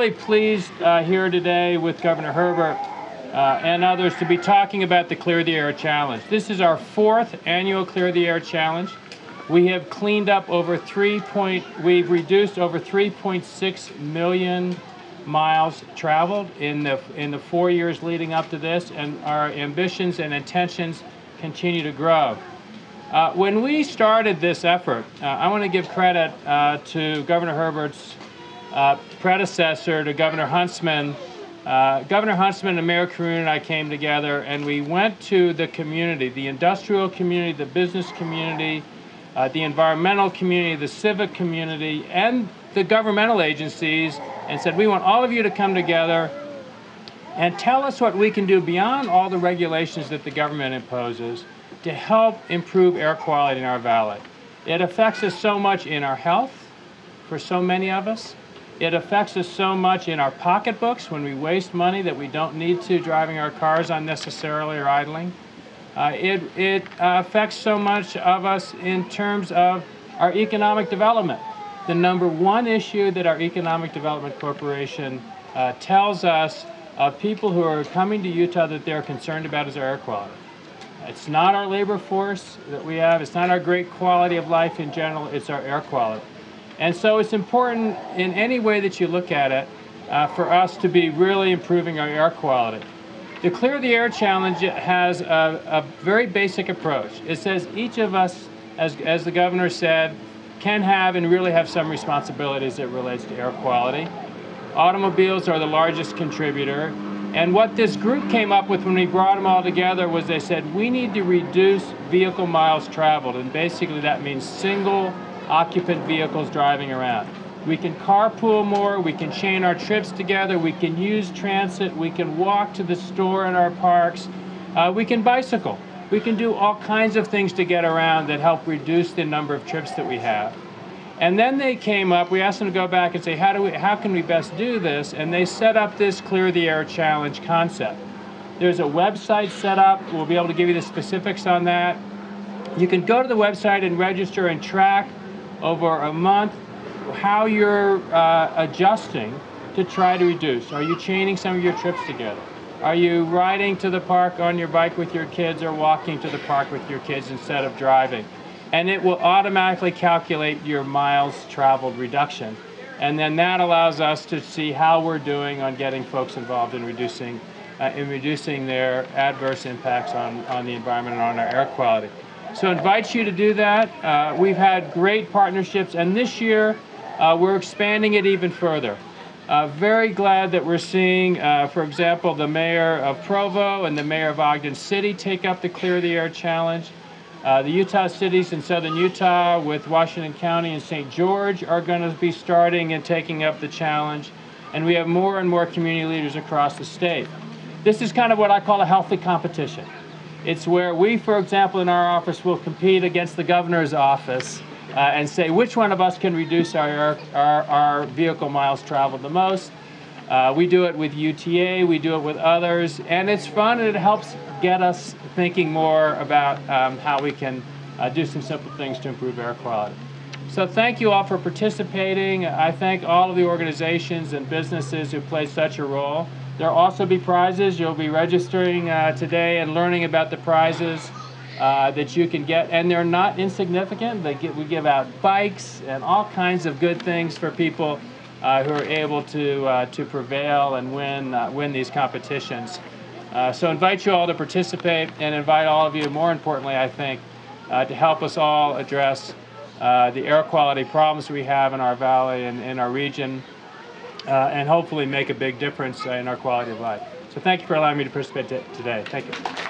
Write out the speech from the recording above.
really pleased here today with Governor Herbert and others to be talking about the Clear the Air Challenge. This is our 4th annual Clear the Air Challenge. We have cleaned up we've reduced over 3.6 million miles traveled in the 4 years leading up to this, and our ambitions and intentions continue to grow. When we started this effort, I want to give credit to Governor Herbert's predecessor, to Governor Huntsman. Governor Huntsman and Mayor Caroon and I came together and we went to the community, the industrial community, the business community, the environmental community, the civic community, and the governmental agencies, and said, we want all of you to come together and tell us what we can do beyond all the regulations that the government imposes to help improve air quality in our valley. It affects us so much in our health, for so many of us. It affects us so much in our pocketbooks when we waste money that we don't need to, driving our cars unnecessarily or idling. It affects so much of us in terms of our economic development. The number one issue that our Economic Development Corporation tells us of people who are coming to Utah that they're concerned about is our air quality. It's not our labor force that we have, it's not our great quality of life in general, it's our air quality. And so it's important in any way that you look at it for us to be really improving our air quality. The Clear the Air Challenge has a very basic approach. It says each of us, as the governor said, can have and really have some responsibilities that relates to air quality. Automobiles are the largest contributor. And what this group came up with when we brought them all together was they said, we need to reduce vehicle miles traveled. And basically that means single occupant vehicles driving around. We can carpool more, we can chain our trips together, we can use transit, we can walk to the store in our parks, we can bicycle. We can do all kinds of things to get around that help reduce the number of trips that we have. And then they came up, we asked them to go back and say, how can we best do this? And they set up this Clear the Air Challenge concept. There's a website set up, we'll be able to give you the specifics on that. You can go to the website and register and track over a month how you're adjusting to try to reduce. Are you chaining some of your trips together? Are you riding to the park on your bike with your kids or walking to the park with your kids instead of driving? And it will automatically calculate your miles traveled reduction. And then that allows us to see how we're doing on getting folks involved in reducing their adverse impacts on the environment and on our air quality. So I invite you to do that. We've had great partnerships, and this year we're expanding it even further. Very glad that we're seeing, for example, the mayor of Provo and the mayor of Ogden City take up the Clear the Air Challenge. The Utah cities in southern Utah with Washington County and St. George are going to be starting and taking up the challenge. And we have more and more community leaders across the state. This is kind of what I call a healthy competition. It's where we, for example, in our office will compete against the governor's office and say which one of us can reduce our vehicle miles traveled the most. We do it with UTA, we do it with others, and it's fun and it helps get us thinking more about how we can do some simple things to improve air quality. So thank you all for participating. I thank all of the organizations and businesses who played such a role. There'll also be prizes. You'll be registering today and learning about the prizes that you can get, and they're not insignificant. We give out bikes and all kinds of good things for people who are able to prevail and win these competitions. So invite you all to participate and invite all of you, more importantly, I think, to help us all address the air quality problems we have in our valley and in our region, and hopefully make a big difference in our quality of life. So thank you for allowing me to participate today. Thank you.